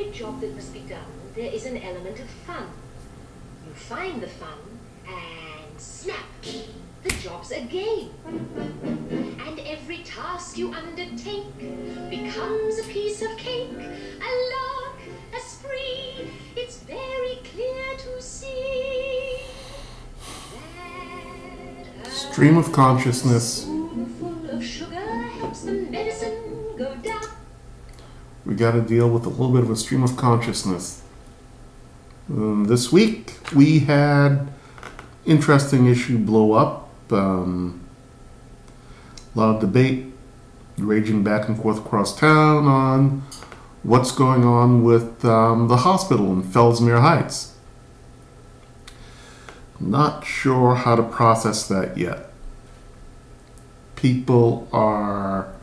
every job that must be done, there is an element of fun. You find the fun, and snap, the job's a game. And every task you undertake becomes a piece of cake, a lark, a spree. It's very clear to see that stream of consciousness. Full of sugar helps the medicine go down. We got to deal with a little bit of a stream of consciousness. This week we had interesting issue blow up. A lot of debate raging back and forth across town on what's going on with the hospital in Fellsmere Heights. Not sure how to process that yet. People are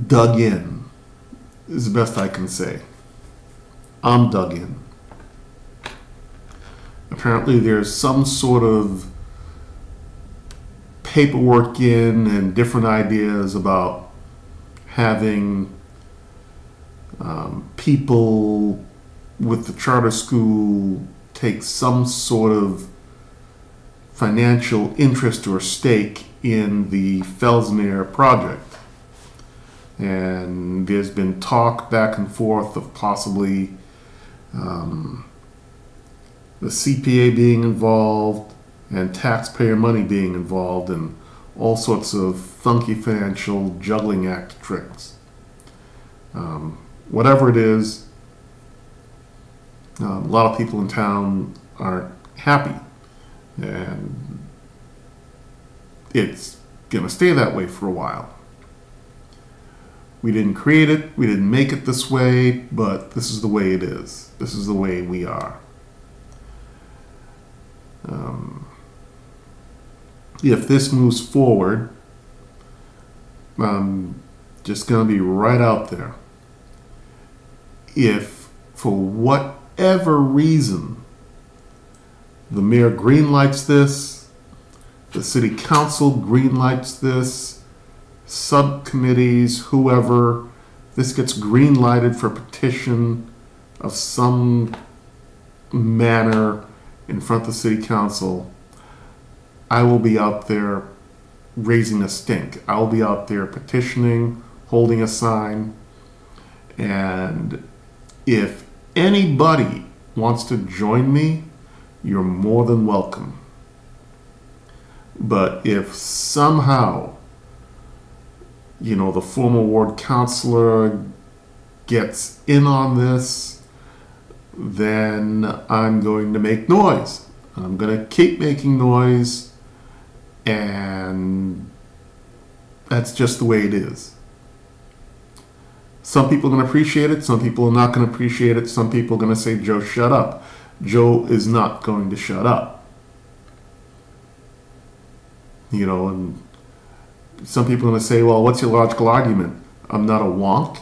dug in, is the best I can say. I'm dug in. Apparently there's some sort of paperwork in and different ideas about having people with the charter school take some sort of financial interest or stake in the Fellsmere project. And there's been talk back and forth of possibly the CPA being involved and taxpayer money being involved and all sorts of funky financial juggling act tricks. Whatever it is, a lot of people in town aren't happy, and it's going to stay that way for a while. We didn't create it, we didn't make it this way, but this is the way it is. This is the way we are. If this moves forward, I'm just going to be right out there. If, for whatever reason, the mayor greenlights this, the city council greenlights this, subcommittees, whoever, this gets green-lighted for petition of some manner in front of the city council, I will be out there raising a stink. I will be out there petitioning, holding a sign, and if anybody wants to join me, you're more than welcome. But if somehow, you know, the former ward councilor gets in on this, then I'm going to make noise. I'm going to keep making noise, and that's just the way it is. Some people are going to appreciate it, some people are not going to appreciate it, some people are going to say, Joe, shut up. Joe is not going to shut up. You know, and some people are going to say, well, what's your logical argument? I'm not a wonk,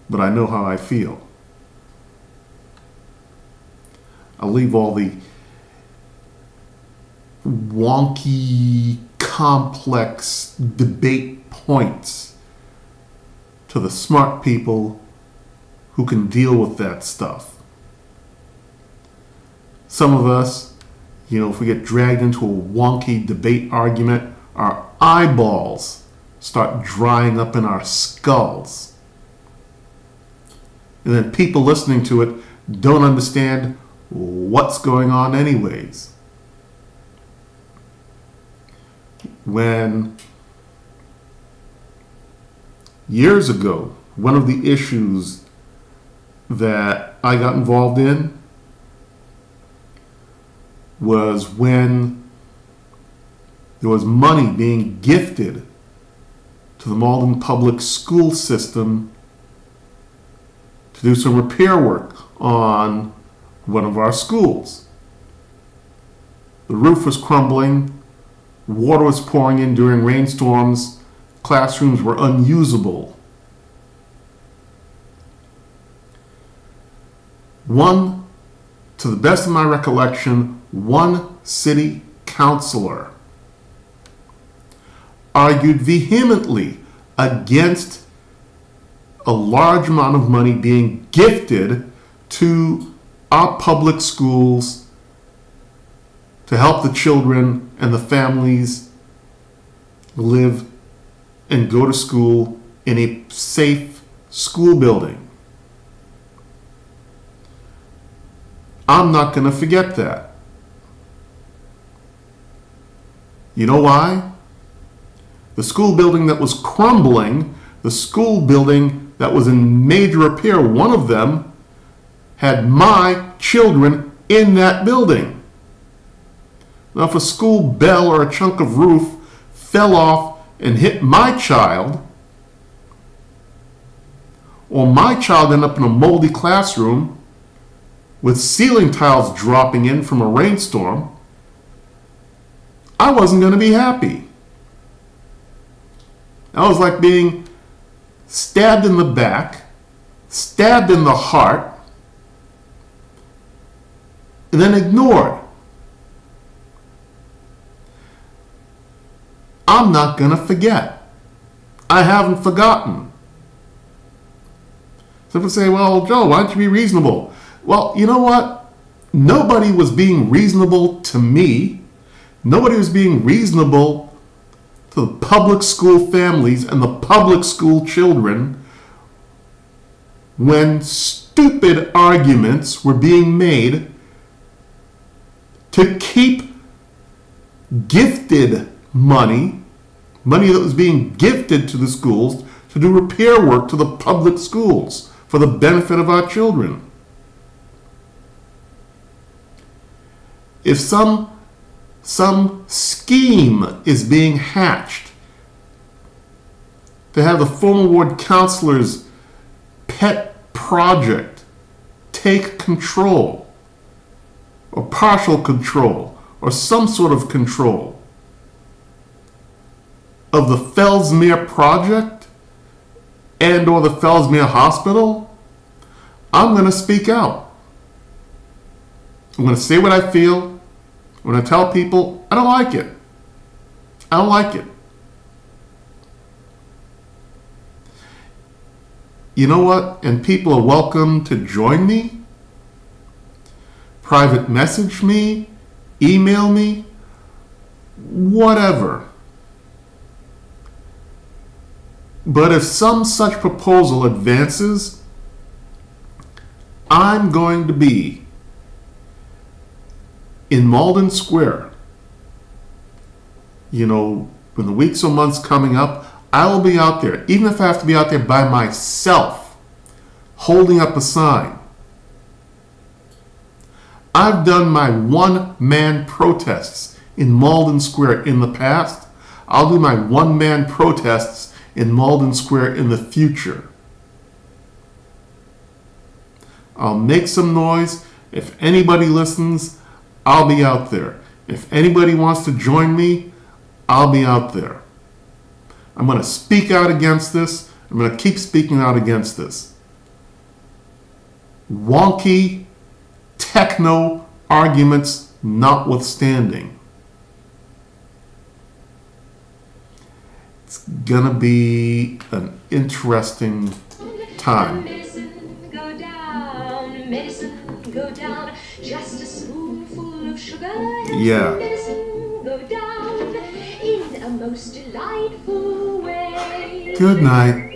but I know how I feel. I'll leave all the wonky, complex debate points to the smart people who can deal with that stuff. Some of us, you know, if we get dragged into a wonky debate argument, our eyeballs start drying up in our skulls. And then people listening to it don't understand what's going on anyways. When years ago, one of the issues that I got involved in was when there was money being gifted to the Malden public school system to do some repair work on one of our schools. The roof was crumbling, water was pouring in during rainstorms, classrooms were unusable. One, to the best of my recollection, one city councilor argued vehemently against a large amount of money being gifted to our public schools to help the children and the families live and go to school in a safe school building. I'm not going to forget that. You know why? The school building that was crumbling, the school building that was in major repair, one of them had my children in that building. Now, if a school bell or a chunk of roof fell off and hit my child, or my child ended up in a moldy classroom with ceiling tiles dropping in from a rainstorm, I wasn't going to be happy. That was like being stabbed in the back, stabbed in the heart, and then ignored. I'm not going to forget. I haven't forgotten. Some people say, well, Joe, why don't you be reasonable? Well, you know what? Nobody was being reasonable to me. Nobody was being reasonable to the public school families and the public school children when stupid arguments were being made to keep gifted money that was being gifted to the schools to do repair work to the public schools for the benefit of our children. If some scheme is being hatched to have the former ward counselor's pet project take control, or partial control, or some sort of control of the Fellsmere project and or the Fellsmere hospital, I'm going to speak out. I'm going to say what I feel. I'm going to tell people I don't like it. I don't like it. You know what? And people are welcome to join me, private message me, email me, whatever. But if some such proposal advances, I'm going to be in Malden Square. You know, in the weeks or months coming up, I will be out there, even if I have to be out there by myself, holding up a sign. I've done my one-man protests in Malden Square in the past. I'll do my one-man protests in Malden Square in the future. I'll make some noise. If anybody listens, I'll be out there. If anybody wants to join me, I'll be out there. I'm going to speak out against this. I'm going to keep speaking out against this. Wonky, techno arguments notwithstanding. It's going to be an interesting time. Medicine go down, just a spoonful of sugar. Yeah. Medicine go down in a most delightful way. Good night.